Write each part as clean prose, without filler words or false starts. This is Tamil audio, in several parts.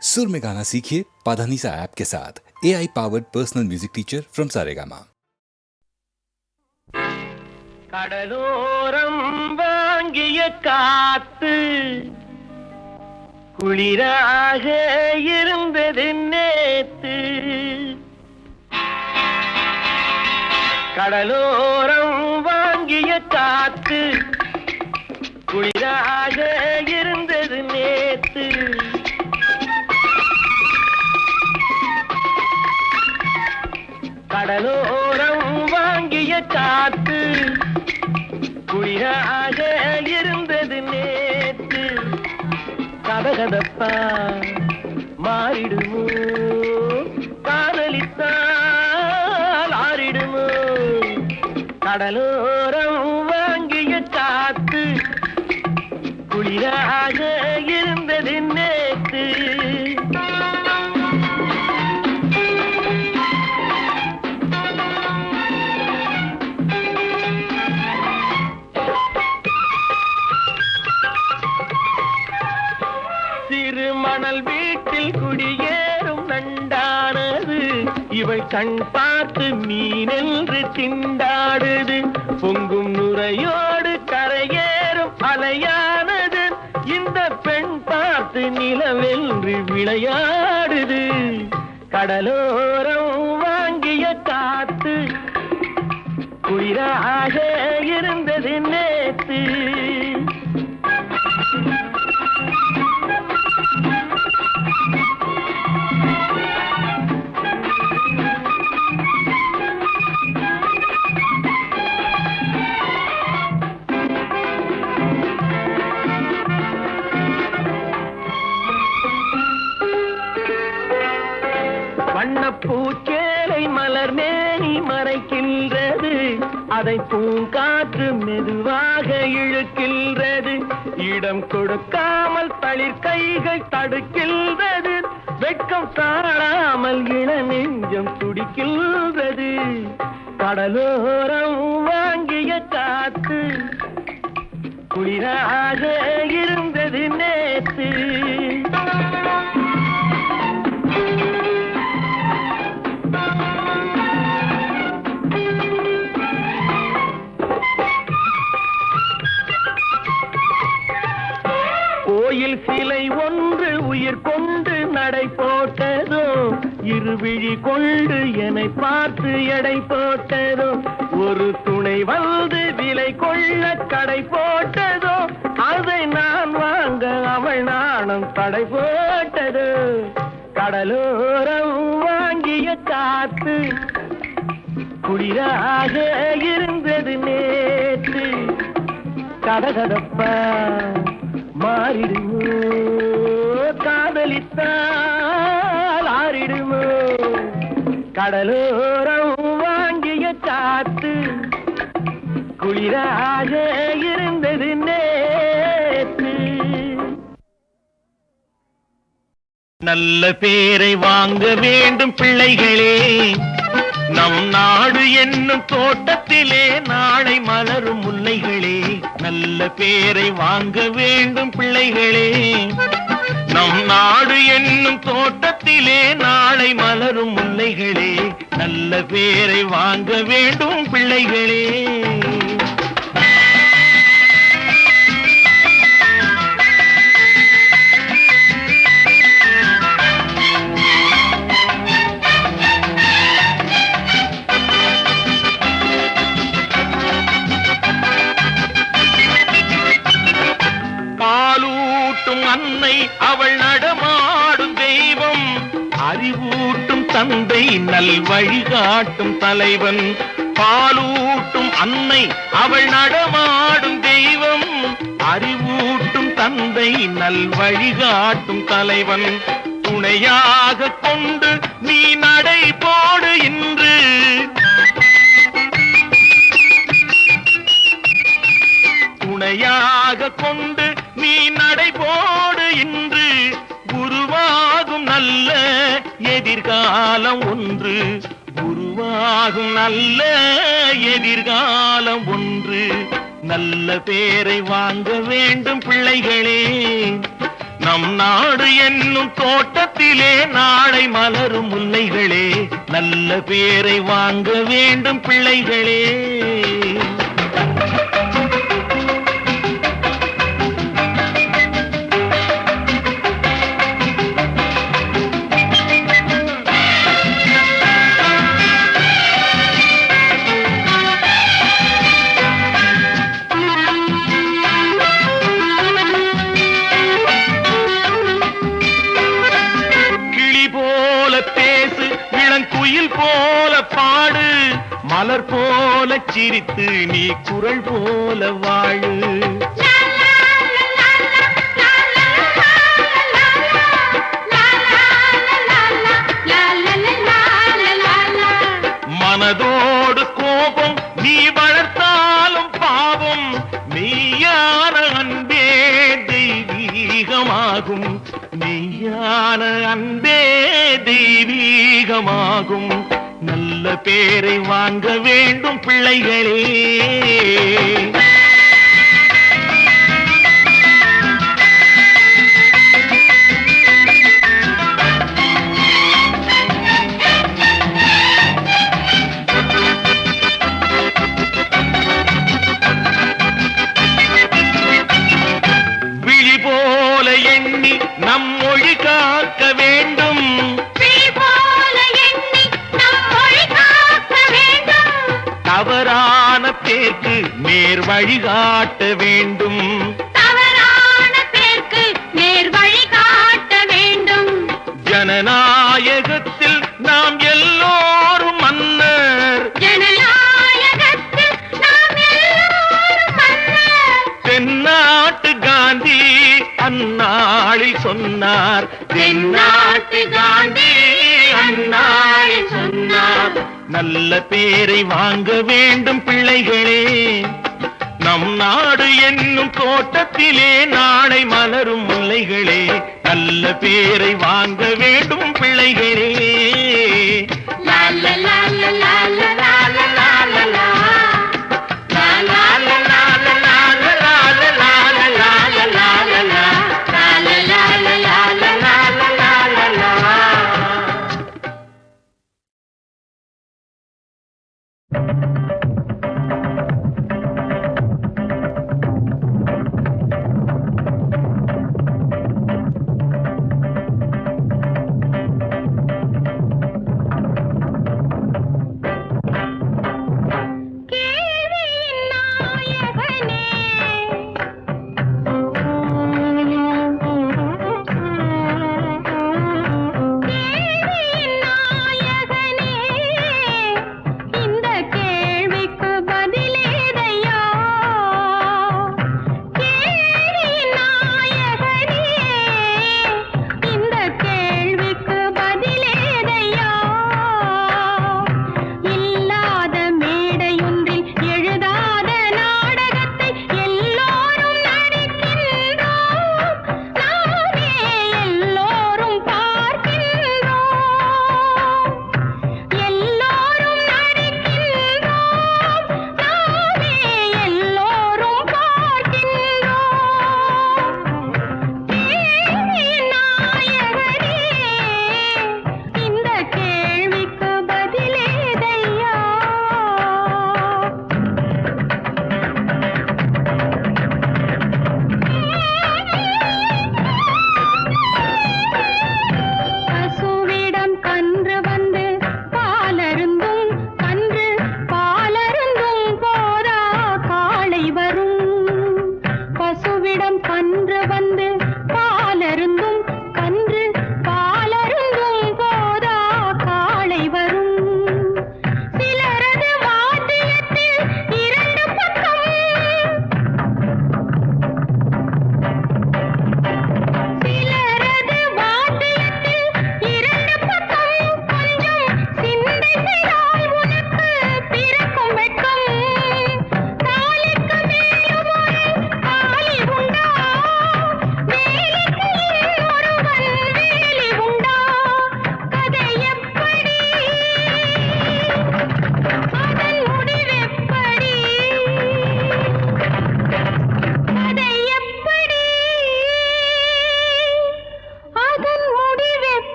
सुर में गाना सीखिए पाधानीसा ऐप के साथ। AI powered personal music teacher from Saregama. கடலோரம் வாங்கிய காத்து குளிராக இருந்தது நேத்து. கடலோரம் வாங்கிய காத்து குளிராக இருந்தது நேத்து. கடலோரம் வாங்கிய காத்து குளிராக இருந்தது நேத்து. கதகதப்பா மாறிடுமோ, காதலித்தால் ஆறிடுமோ. கடலோரம் வாங்கிய காத்து குளிராக இருந்தது நேத்து. மணல் வீட்டில் குடியேறும் நண்டானது, இவள் கண் பார்த்து மீனென்று திண்டாடுது. பொங்கும் நுரையோடு கரையேறும் அலையானது, இந்த பெண் பார்த்து நிலவென்று விளையாடுது. கடலோரம் வாங்கிய காத்து குளிராக இருந்தது நேத்து. வண்ணப்பூச்சேலை மலர் மேனி மறைக்கின்றது, அதை பூங்காற்று மெதுவாக இழுக்கின்றது. இடம் கொடுக்காமல் தளிர் கைகள் தடுக்கின்றது, வெட்கம் தாழாமல் இள நெஞ்சம் துடிக்கின்றது. கடலோரம் வாங்கிய காத்து குளிராக இருந்தது நேத்து. கோயில் சிலை ஒன்று உயிர் கொண்டு நடை போட்டதோ, இருவிழி கொண்டு என்னை பார்த்து எடை போட்டதோ. ஒரு துணை வந்து விலை கொள்ள கடை போட்டதோ, அதை நான் வாங்க அவள் நாணம் தடை போட்டதோ. கடலோரம் வாங்கிய காத்து குளிராக இருந்தது நேற்று. கதகதப்பா மாறிடுமோ, காதலித்தால் ஆறிடுமோ. கடலோரம் வாங்கிய காத்து குளிராக இருந்தது நேற்று. நல்ல பேரை வாங்க வேண்டும் பிள்ளைகளே, நம் நாடு என்னும் தோட்டத்திலே நாளை மலரும் முல்லைகளே. நல்ல பேரை வாங்க வேண்டும் பிள்ளைகளே, நம் நாடு என்னும் தோட்டத்திலே நாளை மலரும் முல்லைகளே. நல்ல பேரை வாங்க வேண்டும் பிள்ளைகளே. அன்னை அவள் நடமாடும் தெய்வம், அறிவூட்டும் தந்தை நல் வழிகாட்டும் தலைவன். பாலூட்டும் அன்னை அவள் நடமாடும் தெய்வம், அறிவூட்டும் தந்தை நல் வழிகாட்டும் தலைவன். துணையாக கொண்டு நீ நடை போடு இன்று, துணையாக கொண்டு நீ நடை போடு இன்று. உருவாகும் நல்ல எதிர்காலம் ஒன்று, உருவாகும் நல்ல எதிர்காலம் ஒன்று. நல்ல பேரை வாங்க வேண்டும் பிள்ளைகளே, நம் நாடு என்னும் தோட்டத்திலே நாளை மலரும் முல்லைகளே, நல்ல பேரை வாங்க வேண்டும் பிள்ளைகளே. குயில் போல பாடு, மலர் போல சிரித்து நீ குரல் போல வாழு. மனதோடு கோபம் நீ வளர்த்தாலும் பாவம், மெய்யான அன்பே தெய்வீகமாகும். மெய்யான அன்பே தெய்வீகமாகும். நல்ல பேரை வாங்க வேண்டும் பிள்ளைகளே. விழி போல எண்ணி நம் மொழி காக்க வேண்டும். தவறான பேருக்கு நேர் வழிகாட்ட வேண்டும். தவறான பேருக்கு நேர் வழிகாட்ட வேண்டும். ஜனநாயகத்தில் நாம் எல்லோரும் மன்னர். ஜனநாயகத்தில் நாம் எல்லோரும் மன்னர். தென்னாட்டு காந்தி அந்நாளில் சொன்னார். தென்னாட்டு காந்தி அந்நாளில் சொன்னார். நல்ல பேரை வாங்க வேண்டும் பிள்ளைகளே. நம் நாடு என்னும் தோட்டத்திலே நாளை மலரும் முல்லைகளே, நல்ல பேரை வாங்க வேண்டும் பிள்ளைகளே. லா லா லா லா லா லா லா லா லா லா லா. லா லா லா லா லா லா லா லா லா லா லா லா லா லா லா லா. லா லா லா லா லா லா லா லா லா லா லா.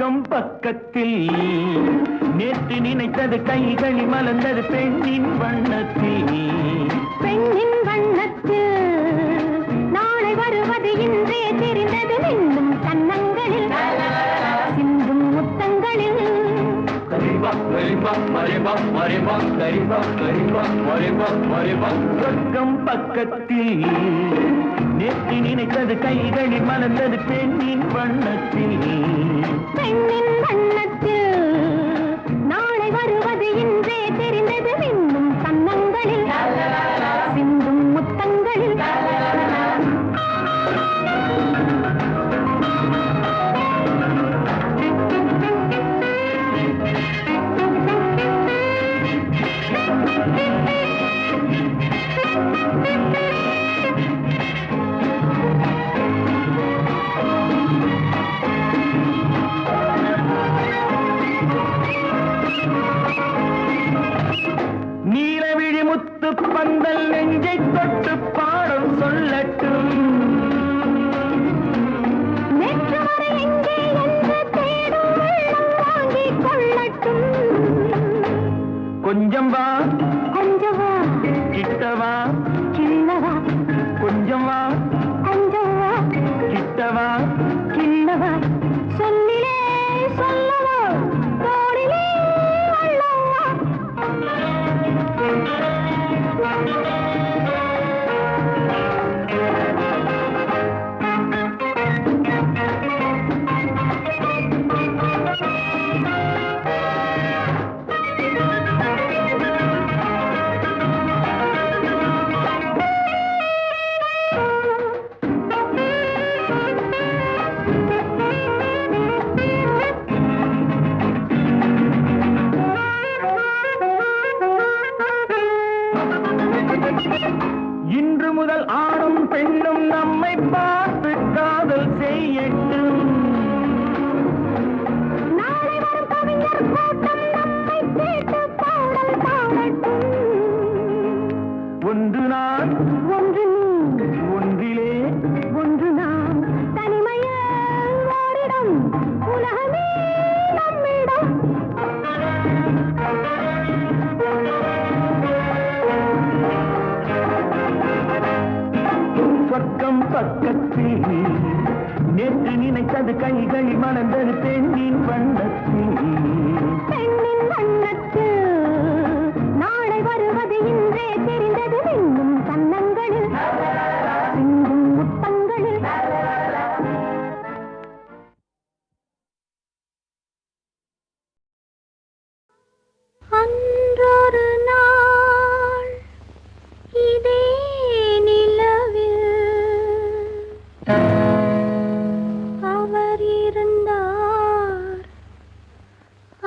சொர்க்கம் பக்கத்தில் நேற்று நினைத்தது கைகளில் மலர்ந்தது பெண்ணின் வண்ணத்தில். பெண்ணின் வண்ணத்தில் நாளை வருவது இன்றே தெரிந்தது இன்னும் கன்னங்களில் சிந்தும் முத்தங்களில். சொர்க்கம் பக்கத்தில் நேற்று நினைத்தது கைகளில் மலர்ந்தது பெண்ணின் வண்ணத்தில். பெண்ணின் வண்ணத்தில் நாளை வருவது இன்றே தெரிந்தது இன்னும் கன்னங்களில் சிந்தும் முத்தங்களில். நீலவிழி முத்து பந்தல் நெஞ்சை தொட்டு பாடம் சொல்லட்டும். நேற்று வரை எங்கே என்று தேடும் உள்ளம் வாங்கிக் கொள்ளட்டும். கொஞ்சம் வா கொஞ்சம் வா கிட்டவா, கிள்ளவா, கொஞ்சம் வா கொஞ்சம் வா கிட்டவா. கிள்ளவா, சொல்லிலே சொல்லவா, தோளிலே அள்ளவா. இன்று முதல் ஆணும் பெண்ணும் நம்மை பார்த்து காதல் செய்யட்டும். நாளை வரும் கவிஞர் கூட்டம் நம்மை கேட்டு பாடல் பாடட்டும். ஒன்று நான் ஒன்று நீ ஒன்றிலே ஒன்று நாம் தனிமையில் ஓரிடம் உலகமே நம்மிடம். சொர்க்கம் பக்கத்தில் நேற்று நினைத்தது கைகளில் மலர்ந்தது பெண்ணின் வண்ணத்தில். பெண்ணின் வண்ணத்தில் நாளை வருவது இன்றே தெரிந்தது இன்னும் கன்னங்களில் சிந்தும் முத்தங்களில். அன்றொரு நாள் இதே நிலவில் அவர் இருந்தார்,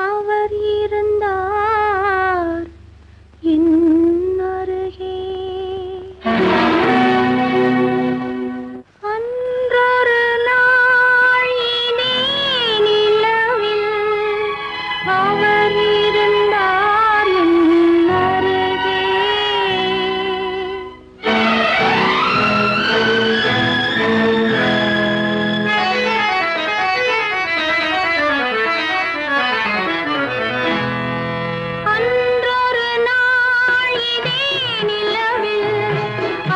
அவர் இருந்தார் என் அருகே. அன்றொரு நாள் இதே நிலவில் அவர் இருந்தார் என் அருகே. அன்றொரு நாள் இதே நிலவில்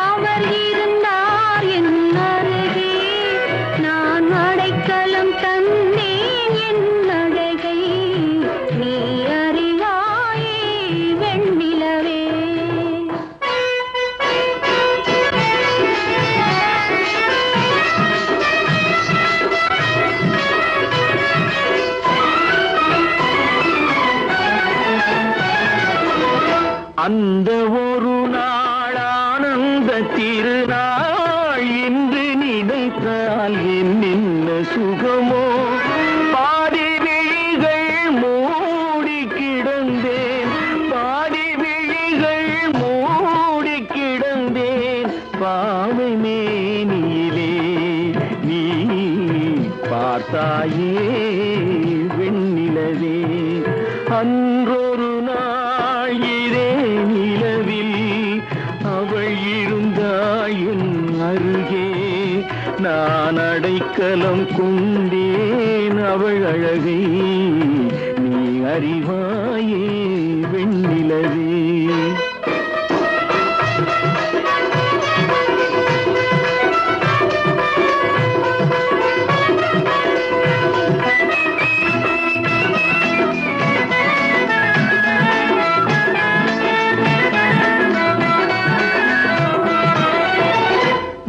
அவர் இருந்தார் என் அருகே. நான் அடைக்கலம் தந்தேன் என் அழகை நீ அறிவாயே வெண்ணிலவே. அந்த ஒரு நாள் ஆனந்த திருநாள் இன்று நினைத்தால் என்ன சுகமோ. பாதி விழிகள் மூடி கிடந்தேன், பாதி விழிகள் மூடி கிடந்தேன். பாவை மேனியிலே நீ பார்த்தாயே வெண்ணிலவே. அன்றொரு நாள் இதே நிலவில் அவள் இருந்தாள் என் அருகே. நான் அடைக்கலம் கொண்டேன் அவள் அழகை நீ அறிவாயே வெண்ணிலவே.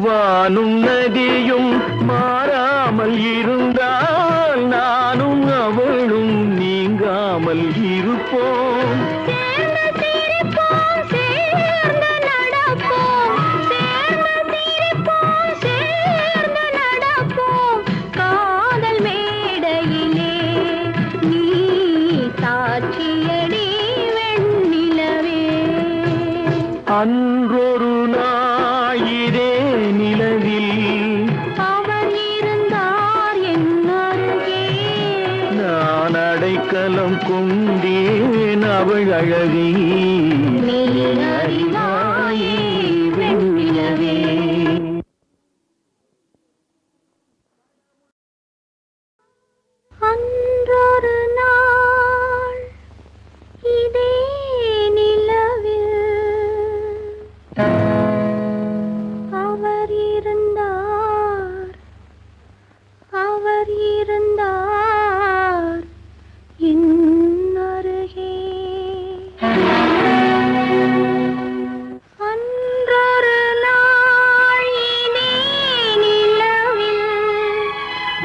வானும் நதியும் மாறாமல் இருந்தால் நானும் அவளும் நீங்காமல் இருப்போம். காதல் மேடையிலே நீ சாட்சியடி வெண்ணிலவே. அன்றொரு ஞாயிறே நிலவில் அவர் இருந்தார் என் அருகே. நான் அடைக்கலம் கொண்டேன் அவள் அழகை நீ அறிவாயே வெண்ணிலவே. அன்றொரு நாள் இதே நிலவில் அவர் இருந்தார் என் அருகே. அன்றொரு நாள் இதே நிலவில்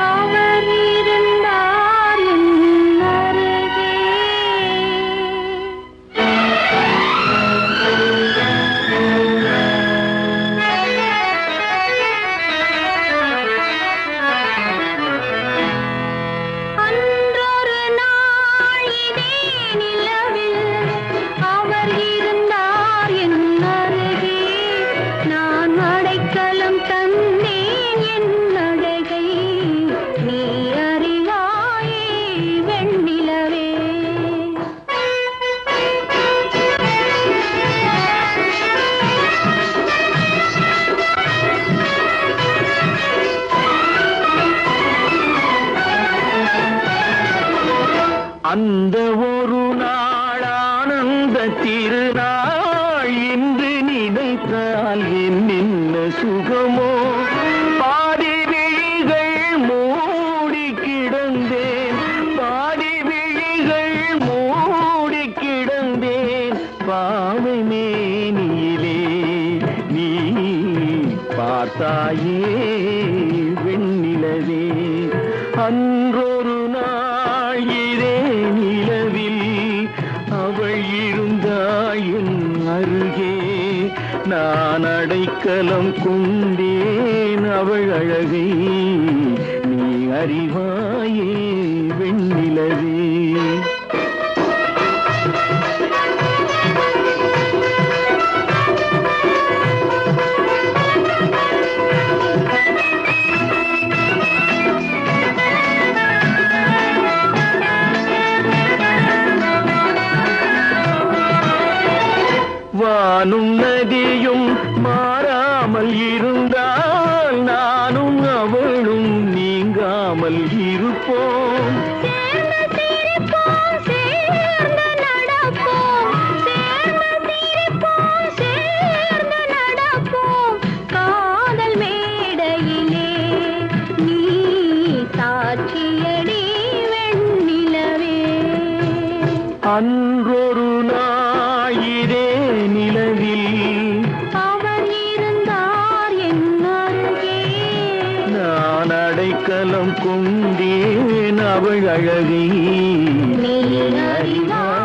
அவர் இருந்தார் என் அருகே. அன்றொரு நாள் இதே நிலவில் அவர் இருந்தார் என் அருகே. நான் அடைக்கலம் தந்தேன் என் அழகை நீ அறிவாயே வெண்ணிலவே. அந்த ஒரு நாள் ஆனந்த திருநாள் இன்று நினைத்தால் என்ன சுகமோ. பாதி விழிகள் மூடி கிடந்தேன், பாதி விழிகள் மூடி கிடந்தேன். பாவை மேனியிலே நீ பார்த்தாயே வெண்ணிலவே. அன்றொரு நாள் இதே நிலவில் அவள் இருந்தாள் என் அருகே. நான் அடைக்கலம் கொண்டேன் அவள் அழகை நீ அறிவாயே வெண்ணிலவே. வானும் நதியும் மாறாமல் இருந்தால் நானும் அவளும் நீங்காமல் இருப்போம். காதல் மேடையிலே நீ சாட்சியடி வெண்ணிலவே. அன்றொரு ஞாயிறே நிலவில் அவர் இருந்தார் என் அருகே. நான் அடைக்கலம் கொண்டேன் அவள் அழகை நீ அறிவாயே